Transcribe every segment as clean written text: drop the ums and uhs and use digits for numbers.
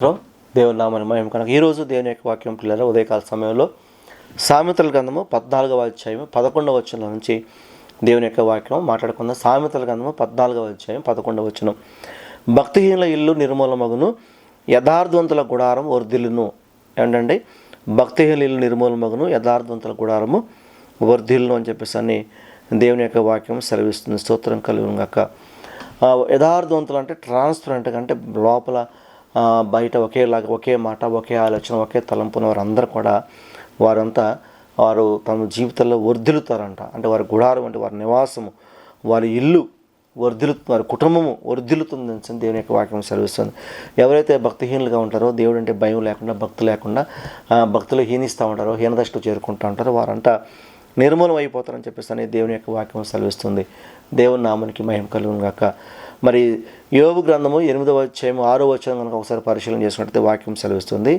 దేవుని నామని మహిమ కనుక ఈరోజు దేవుని యొక్క వాక్యం పిల్లల ఉదయకాల సమయంలో సామెతల గ్రంథము 14వ అధ్యాయం 11వ వచనం నుంచి దేవుని యొక్క వాక్యం మాట్లాడుకుందాం. సామెతల గ్రంథము 14వ అధ్యాయం 11వ వచనం. భక్తిహీనుల ఇల్లు నిర్మూలమగును, యథార్థవంతుల గుడారం వర్ధిల్లును. ఏంటండి? భక్తిహీనుల ఇల్లు నిర్మూలమగును, యథార్థవంతుల గుడారము వర్ధిల్లును అని చెప్పేసి అని దేవుని యొక్క వాక్యం సెలవిస్తుంది. స్తోత్రం కలుగును గాక. యథార్థవంతులు అంటే ట్రాన్స్పరెంట్గా, అంటే లోపల బయట ఒకేలాగా, ఒకే మాట, ఒకే ఆలోచన, ఒకే తలంపున వారందరూ కూడా వారు తమ జీవితంలో వర్ధిల్లుతారంట. అంటే వారి గుడారం అంటే వారి నివాసము, వారి ఇల్లు వారి కుటుంబము వర్ధిల్లుతుందని దేవుని యొక్క వాక్యం సెలవిస్తుంది. ఎవరైతే భక్తిహీనులుగా ఉంటారో, దేవుడు అంటే భయం లేకుండా, భక్తి లేకుండా భక్తులు హీనిస్తూ ఉంటారో, హీనదశకు చేరుకుంటూ ఉంటారో వారంతా నిర్మూలం అయిపోతారని చెప్పేసి అని దేవుని యొక్క వాక్యం సెలవిస్తుంది. దేవుని నామానికి మహిమ కలుగును గాక. మరి యోబు గ్రంథము 8వ అధ్యాయం 6వ వచనం కనుక ఒకసారి పరిశీలన చేసుకున్నట్లయితే వాక్యం సెలవిస్తుంది.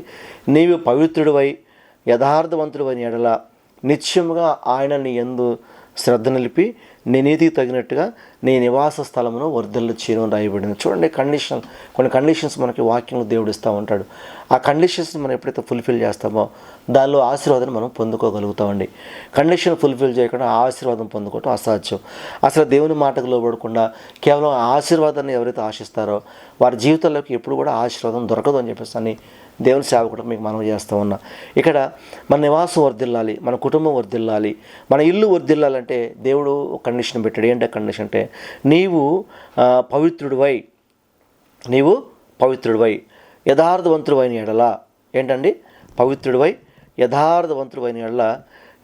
నీవు పవిత్రుడివై యథార్థవంతుడివైన ఎడల నిత్యముగా ఆయన నీ యందు శ్రద్ధ నిలిపి నీ నీతికి తగినట్టుగా నీ నివాస స్థలమును వర్ధిల్లు చేయను రాయబడింది. చూడండి, కొన్ని కండిషన్స్ మనకి వాక్యంలో దేవుడు ఇస్తూ ఉంటాడు. ఆ కండిషన్స్ మనం ఎప్పుడైతే ఫుల్ఫిల్ చేస్తామో దానిలో ఆశీర్వాదాన్ని మనం పొందుకోగలుగుతామండి. కండిషన్ ఫుల్ఫిల్ చేయకుండా ఆశీర్వాదం పొందుకోవటం అసాధ్యం. అసలు దేవుని మాటకు లోబడకుండా కేవలం ఆశీర్వాదాన్ని ఎవరైతే ఆశిస్తారో వారి జీవితంలోకి ఎప్పుడు కూడా ఆశీర్వాదం దొరకదు అని చెప్పేసి అని దేవుని సేవకుడు మీకు మనం చేస్తూ ఉన్నా. ఇక్కడ మన నివాసం వర్ధిల్లాలి, మన కుటుంబం వర్ధిల్లాలి, మన ఇల్లు వర్ధిల్లాలంటే దేవుడు ఒక కండిషన్ పెట్టాడు. ఏంటంటే కండిషన్ అంటే నీవు పవిత్రుడివై యథార్థవంతుడివైన ఎడల. ఏంటండి? పవిత్రుడివై యథార్థవంతుడివైన ఎడల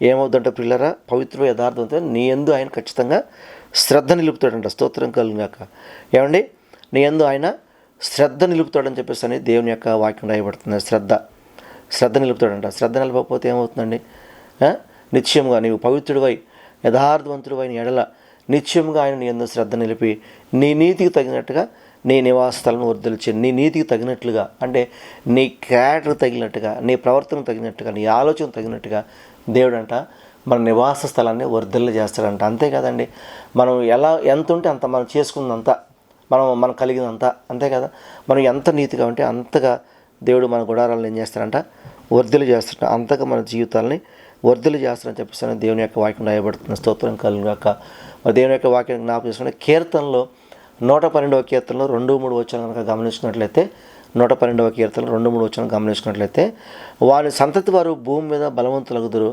ఏమవుతుందంటే పిల్లరా, పవిత్రుడు యథార్థవంతుడు నీ యందు ఆయన ఖచ్చితంగా శ్రద్ధ నిలుపుతాడంట. స్తోత్రం కలుగాక. ఏమండి? నీ యందు ఆయన శ్రద్ధ నిలుపుతాడని చెప్పేసి అని దేవుని యొక్క వాక్యం రాయబడుతుంది. శ్రద్ధ నిలుపుతాడంట. శ్రద్ధ నిలపకపోతే ఏమవుతుందండి? నిత్యంగా నీవు పవిత్రుడివై యథార్థవంతుడివైన ఎడల నిత్యంగా ఆయన నీ యందు శ్రద్ధ నిలిపి నీ నీతికి తగినట్టుగా నీ నివాస స్థలను వర్ధిల్చే. నీ నీతికి తగినట్లుగా అంటే నీ క్యారెక్టర్ తగినట్టుగా, నీ ప్రవర్తన తగినట్టుగా, నీ ఆలోచన తగినట్టుగా దేవుడంట మన నివాస స్థలాన్ని వర్ధిల్ల చేస్తాడంట. అంతే కదండి, మనం ఎంత ఉంటే అంత, మనం చేసుకున్నంత, మనం కలిగినంత, అంతే కదా. మనం ఎంత నీతిగా ఉంటే అంతగా దేవుడు మన గుడారాలను ఏం చేస్తారంట? వర్ధిల్లు చేస్తాడు. అంతగా మన జీవితాలని వర్ధిల్లు చేస్తారని చెప్పేసి దేవుని యొక్క వాక్యం రాయబడుతుంది. స్తోత్రం కలుగాక. మరి దేవుని యొక్క వాక్యం జ్ఞాపకం చేసుకుంటే కీర్తనలో 112వ కీర్తనలో 2-3 వచనం కనుక గమనించినట్లయితే 112వ కీర్తనలో 2-3 వచనం గమనించినట్లయితే వారి సంతతి వారు భూమి మీద బలవంతులగుదురు,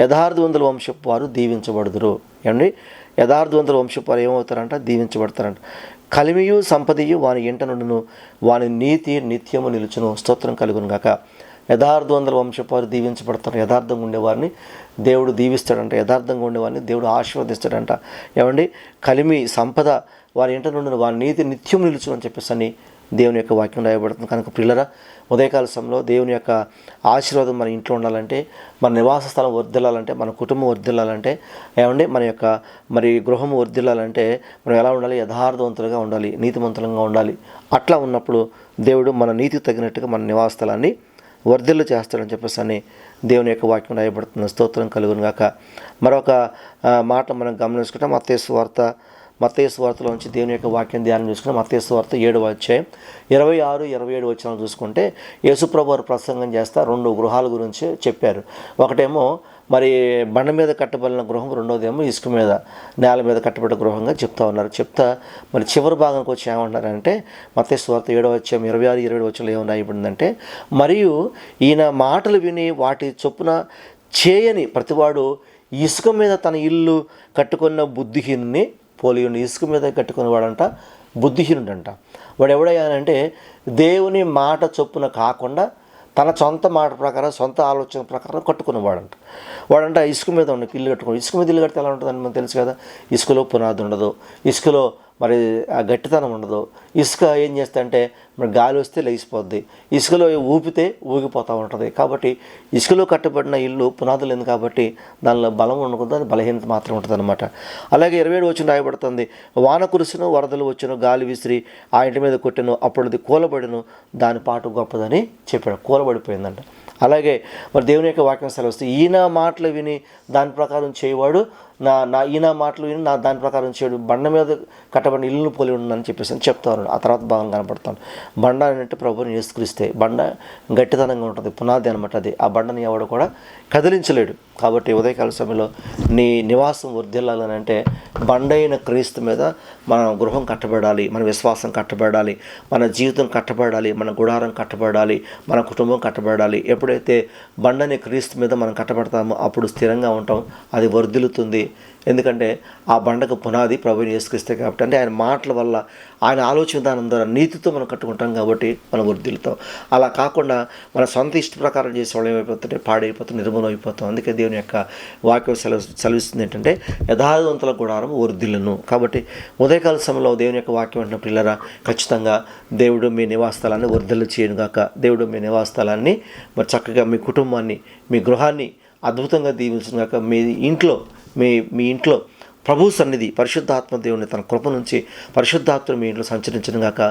యథార్థవంతుల వంశపు వారు దీవించబడుదురు. ఏమండి? యథార్థవంతుల వంశపు వారు ఏమవుతారంట? దీవించబడతారంట. కలిమియు సంపదయు వాని ఇంట నుండును, వాని నీతి నిత్యము నిలుచును. స్తోత్రం కలుగును గాక. యథార్థవంతుల వంశపు వారు దీవించబడతారు. యథార్థంగా ఉండేవారిని దేవుడు దీవిస్తాడంట. యథార్థంగా ఉండేవారిని దేవుడు ఆశీర్వదిస్తాడంట. ఏమండి? కలిమి సంపద వారి ఇంట నుండి వారి నీతి నిత్యం నిలుచును అని చెప్పేసి అని దేవుని యొక్క వాక్యం రాయబడుతుంది. కనుక పిల్లరా, ఉదయకాల సమయంలో దేవుని యొక్క ఆశీర్వాదం మన ఇంట్లో ఉండాలంటే, మన నివాస స్థలం వర్ధిల్లాలంటే, మన కుటుంబం వర్ధిల్లాలంటే, ఏమండి మన యొక్క గృహం వర్ధిల్లాలంటే మనం ఎలా ఉండాలి? యథార్థవంతులుగా ఉండాలి, నీతిమంతులంగా ఉండాలి. అట్లా ఉన్నప్పుడు దేవుడు మన నీతికి తగినట్టుగా మన నివాస స్థలాన్ని వర్ధిల్లు చేస్తాడని చెప్పేసి అని దేవుని యొక్క వాక్యం రాయబడుతుంది. స్తోత్రం కలుగును గాక. మరొక మాట మనం గమనించుకుంటాం. మత్తయి సువార్తలో నుంచి దేవుని యొక్క వాక్యం ధ్యానం చేసుకుని మత్తయి సువార్త 7వ అధ్యాయం 26-27 వచనాలు చూసుకుంటే యేసుప్రభు వారు ప్రసంగం చేస్తా 2 గృహాల గురించి చెప్పారు. ఒకటేమో బండ మీద కట్టబడిన గృహం, రెండోదేమో ఇసుక మీద, నేల మీద కట్టబడిన గృహంగా చెప్తా ఉన్నారు. చివరి భాగానికి వచ్చి ఏమంటారంటే మత్తయి సువార్త 7వ అధ్యాయం 26-27 వచనాలు ఏమని రాయబడిందంటే, మరియు ఈయన మాటలు విని వాటి చొప్పున చేయని ప్రతివాడు ఇసుక మీద తన ఇల్లు కట్టుకున్న బుద్ధిహీనుని పోలియుని. ఇసుక మీద కట్టుకుని వాడంట బుద్ధిహీనుడంట. వాడు ఎవడయ్యానంటే దేవుని మాట చొప్పున కాకుండా తన సొంత మాట ప్రకారం, సొంత ఆలోచన ప్రకారం వాడంట ఇసుక మీద ఉన్న ఇల్లు కట్టుకుని. ఇసుక మీద ఇల్లు కడితే ఎలా ఉంటుందని మనకు తెలుసు కదా. ఇసుకలో పునాది ఉండదు, ఇసుకలో ఆ గట్టితనం ఉండదు. ఇసుక ఏం చేస్తుందంటే గాలి వస్తే లేచిపోద్ది, ఇసుకలో ఊపితే ఊగిపోతూ ఉంటుంది. కాబట్టి ఇసుకలో కట్టబడిన ఇల్లు పునాదులు లేదు కాబట్టి దానిలో బలం ఉండకూడదు, అది బలహీనత మాత్రం ఉంటుంది అనమాట. అలాగే 27 వచనం రాయబడుతుంది, వాన కురిసిను, వరదలు వచ్చును, గాలి విసిరి ఆ ఇంటి మీద కొట్టెను, అప్పుడు అది కూలబడిను, దాని పాటు గొప్పదని చెప్పాడు. కూలబడిపోయిందంట. అలాగే దేవుని యొక్క వాక్యం సెలవుస్తే ఈయన మాటలు విని దాని ప్రకారం చేయవాడు నా మాటలు విని దాని ప్రకారం చేయడు, బండ మీద కట్టబడిన ఇల్లును పోలి ఉండని చెప్పేసి అని చెప్తాను. ఆ తర్వాత భాగం కనపడతాను. బండ అంటే ప్రభువుని యేసుక్రీస్తే. బండ గట్టితనంగా ఉంటుంది, పునాది అనమాట. అది ఆ బండని ఎవడు కూడా కదిలించలేడు. కాబట్టి ఉదయకాల సమయంలో నీ నివాసం వర్ధిల్లాలని అంటే బండైన క్రీస్తు మీద మన గృహం కట్టబడాలి, మన విశ్వాసం కట్టబడాలి, మన జీవితం కట్టబడాలి, మన గుడారం కట్టబడాలి, మన కుటుంబం కట్టబడాలి. ఎప్పుడైతే బండని క్రీస్తు మీద మనం కట్టబడతామో అప్పుడు స్థిరంగా ఉంటాం, అది వర్ధిల్లుతుంది. ఎందుకంటే ఆ బండకు పునాది ప్రభువుని యేసుక్రీస్తే కాబట్టి. అంటే ఆయన మాటల వల్ల, ఆయన ఆలోచన విధానం ద్వారా నీతితో మనం కట్టుకుంటాం కాబట్టి మనం వర్ధిల్లుతాం. అలా కాకుండా మన సొంత ఇష్ట ప్రకారం చేసేవాళ్ళు ఏమైపోతుంటే పాడైపోతాం, నిర్మూలం అయిపోతాం. అందుకే దేవుని యొక్క వాక్యం సెలవిస్తుంది ఏంటంటే యథార్థవంతుల గుడారం వర్ధిల్లును. కాబట్టి ఉదయకాల సమయంలో దేవుని యొక్క వాక్యం అంటే పిల్లరా, ఖచ్చితంగా దేవుడు మీ నివాస స్థలాన్ని వర్ధిల్లు చేయను గాక. దేవుడు మీ నివాస స్థలాన్ని మరి చక్కగా మీ కుటుంబాన్ని, మీ గృహాన్ని అద్భుతంగా దీవించును గాక. మీ ఇంట్లో ప్రభు సన్నిధి, పరిశుద్ధాత్మ దేవుని తన కృప నుంచి పరిశుద్ధాత్మ మీ ఇంట్లో సంచరించను గాక.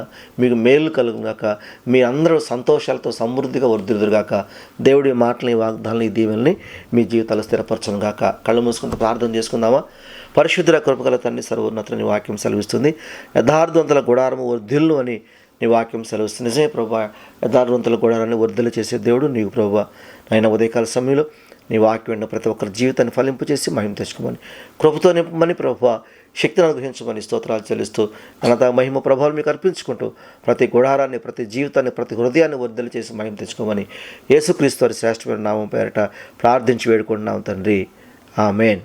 మీకు మేలు కలుగును గాక. మీ అందరూ సంతోషాలతో సమృద్ధిగా వర్ధిల్లుదురు గాక. దేవుడి మాటలని, వాగ్దానాలని, దీవెనల్ని మీ జీవితాలు స్థిరపరచను గాక. కళ్ళు మూసుకుంటూ ప్రార్థన చేసుకుందామా? పరిశుద్ధ కృపగల తండ్రి, సర్వోన్నతుని నీ వాక్యం సెలవిస్తుంది, యథార్థవంతుల గుడారము వర్ధిల్లు అని నీ వాక్యం సెలవిస్తుంది. నిజమే ప్రభువా, యథార్థవంతుల గుడారాన్ని వర్ధిల్లు చేసే దేవుడు నీవు ప్రభువా. నాయన ఉదయకాల సమయంలో నీ వాక్యం ప్రతి ఒక్కరి జీవితాన్ని ఫలింపు చేసి మహిమ తెచ్చుకోమని, కృపతో నింపమని ప్రభువా, శక్తిని అనుగ్రహించమని స్తోత్రాలు చెల్లిస్తూ ఘనత మహిమ ప్రభావాలు మీకు అర్పించుకుంటూ ప్రతి గుడారాన్ని, ప్రతి జీవితాన్ని, ప్రతి హృదయాన్ని వర్ధలు చేసి మహిమ తెచ్చుకోమని యేసుక్రీస్తు వారి శ్రేష్టమైన నామం పేరిట ప్రార్థించి వేడుకుంటున్నాం తండ్రి. ఆమేన్.